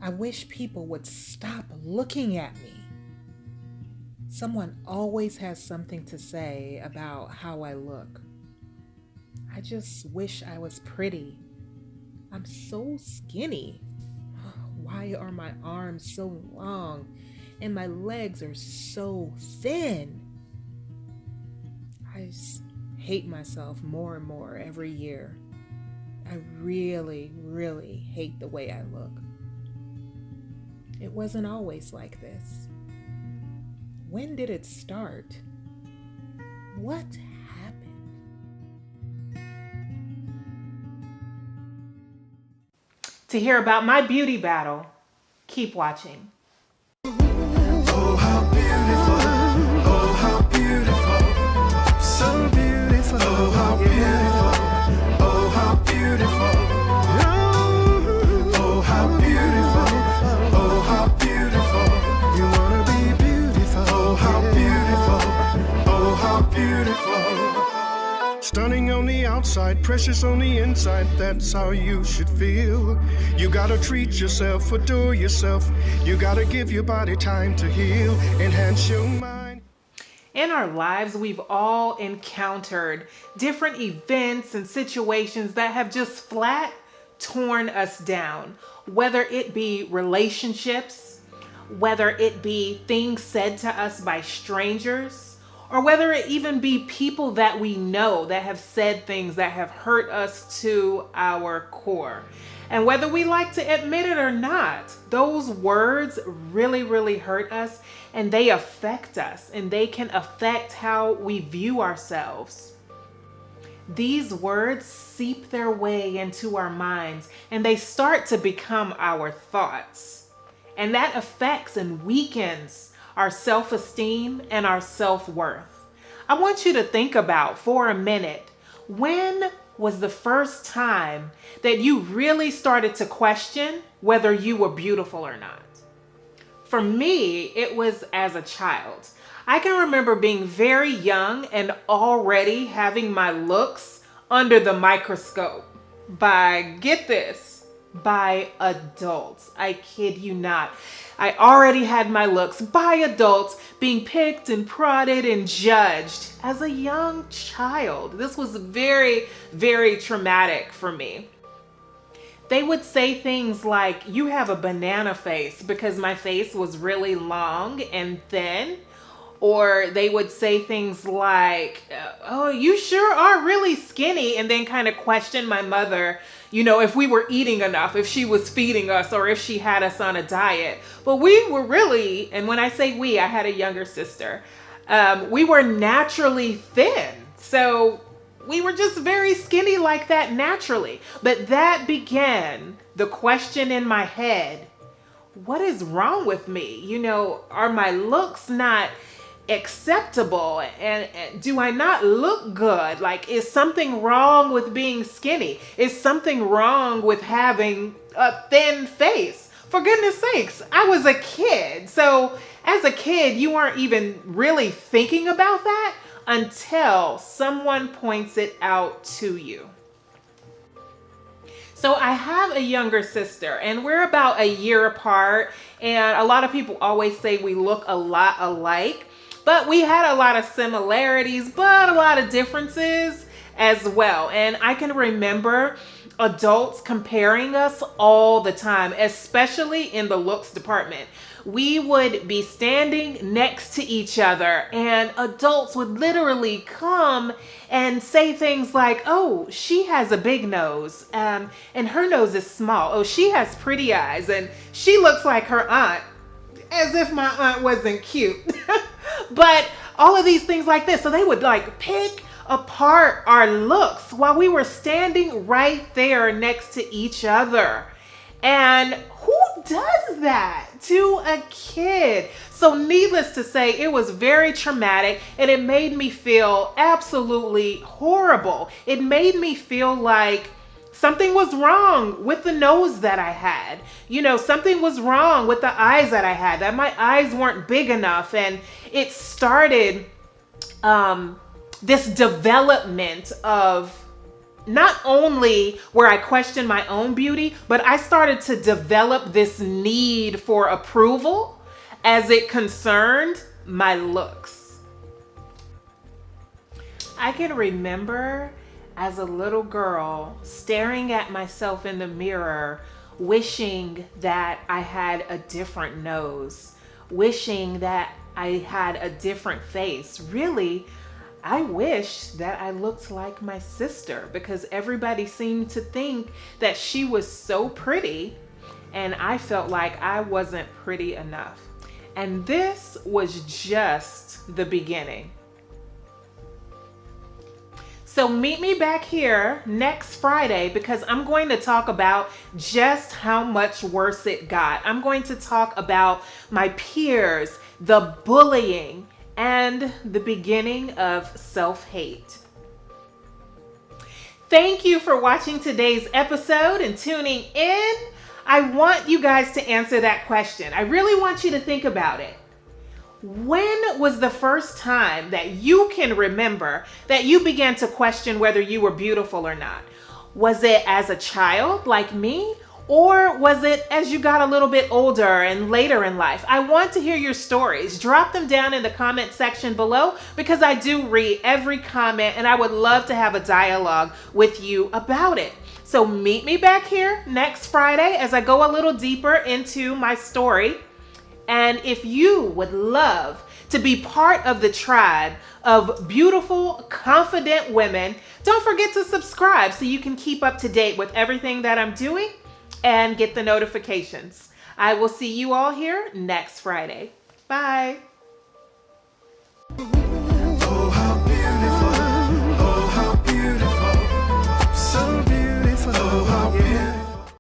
I wish people would stop looking at me. Someone always has something to say about how I look. I just wish I was pretty. I'm so skinny. Why are my arms so long and my legs are so thin? I just hate myself more and more every year. I really, really hate the way I look. It wasn't always like this. When did it start? What happened? To hear about my beauty battle, keep watching. Oh, how beautiful. Oh, how beautiful. So beautiful. Oh, how beautiful. Oh, how beautiful. Oh, how beautiful. Oh, how beautiful. You wanna be beautiful. Oh, how beautiful. Oh, how beautiful. Stunning on the outside, precious on the inside, that's how you should feel. You gotta treat yourself, adore yourself. You gotta give your body time to heal, enhance your mind. In our lives, we've all encountered different events and situations that have just flat torn us down, whether it be relationships, whether it be things said to us by strangers, or whether it even be people that we know that have said things that have hurt us to our core. And whether we like to admit it or not, those words really, really hurt us, and they affect us, and they can affect how we view ourselves. These words seep their way into our minds, and they start to become our thoughts. And that affects and weakens our self-esteem and our self-worth. I want you to think about for a minute, when was the first time that you really started to question whether you were beautiful or not? For me, it was as a child. I can remember being very young and already having my looks under the microscope by, get this, by adults. I kid you not. I already had my looks by adults being picked and prodded and judged as a young child. This was very, very traumatic for me. They would say things like, you have a banana face, because my face was really long and thin. Or they would say things like, oh, you sure are really skinny. And then kind of question my mother, if we were eating enough, if she was feeding us, or if she had us on a diet. But we were really, and when I say we, I had a younger sister. We were naturally thin. So we were just very skinny like that naturally. But that began the question in my head, what is wrong with me? Are my looks not acceptable, and do I not look good? Like, is something wrong with being skinny? Is something wrong with having a thin face? For goodness sakes, I was a kid. So as a kid, you aren't even really thinking about that until someone points it out to you. So I have a younger sister, and we're about a year apart, and a lot of people always say we look a lot alike, but we had a lot of similarities, but a lot of differences as well. And I can remember adults comparing us all the time, especially in the looks department. We would be standing next to each other, and adults would literally come and say things like, oh, she has a big nose, and her nose is small. Oh, she has pretty eyes, and she looks like her aunt, as if my aunt wasn't cute. But all of these things like this. So they would like pick apart our looks while we were standing right there next to each other. And who does that to a kid? So needless to say, it was very traumatic, and it made me feel absolutely horrible. It made me feel like something was wrong with the nose that I had. Something was wrong with the eyes that I had, that my eyes weren't big enough. And it started this development of not only where I questioned my own beauty, but I started to develop this need for approval as it concerned my looks. I can remember as a little girl staring at myself in the mirror, wishing that I had a different nose, wishing that I had a different face. Really, I wish that I looked like my sister because everybody seemed to think that she was so pretty and I felt like I wasn't pretty enough. And this was just the beginning. So meet me back here next Friday because I'm going to talk about just how much worse it got. I'm going to talk about my peers, the bullying, and the beginning of self-hate. Thank you for watching today's episode and tuning in. I want you guys to answer that question. I really want you to think about it. When was the first time that you can remember that you began to question whether you were beautiful or not? Was it as a child like me? Or was it as you got a little bit older and later in life? I want to hear your stories. Drop them down in the comment section below because I do read every comment and I would love to have a dialogue with you about it. So meet me back here next Friday as I go a little deeper into my story. And if you would love to be part of the tribe of beautiful, confident women, don't forget to subscribe so you can keep up to date with everything that I'm doing and get the notifications. I will see you all here next Friday. Bye.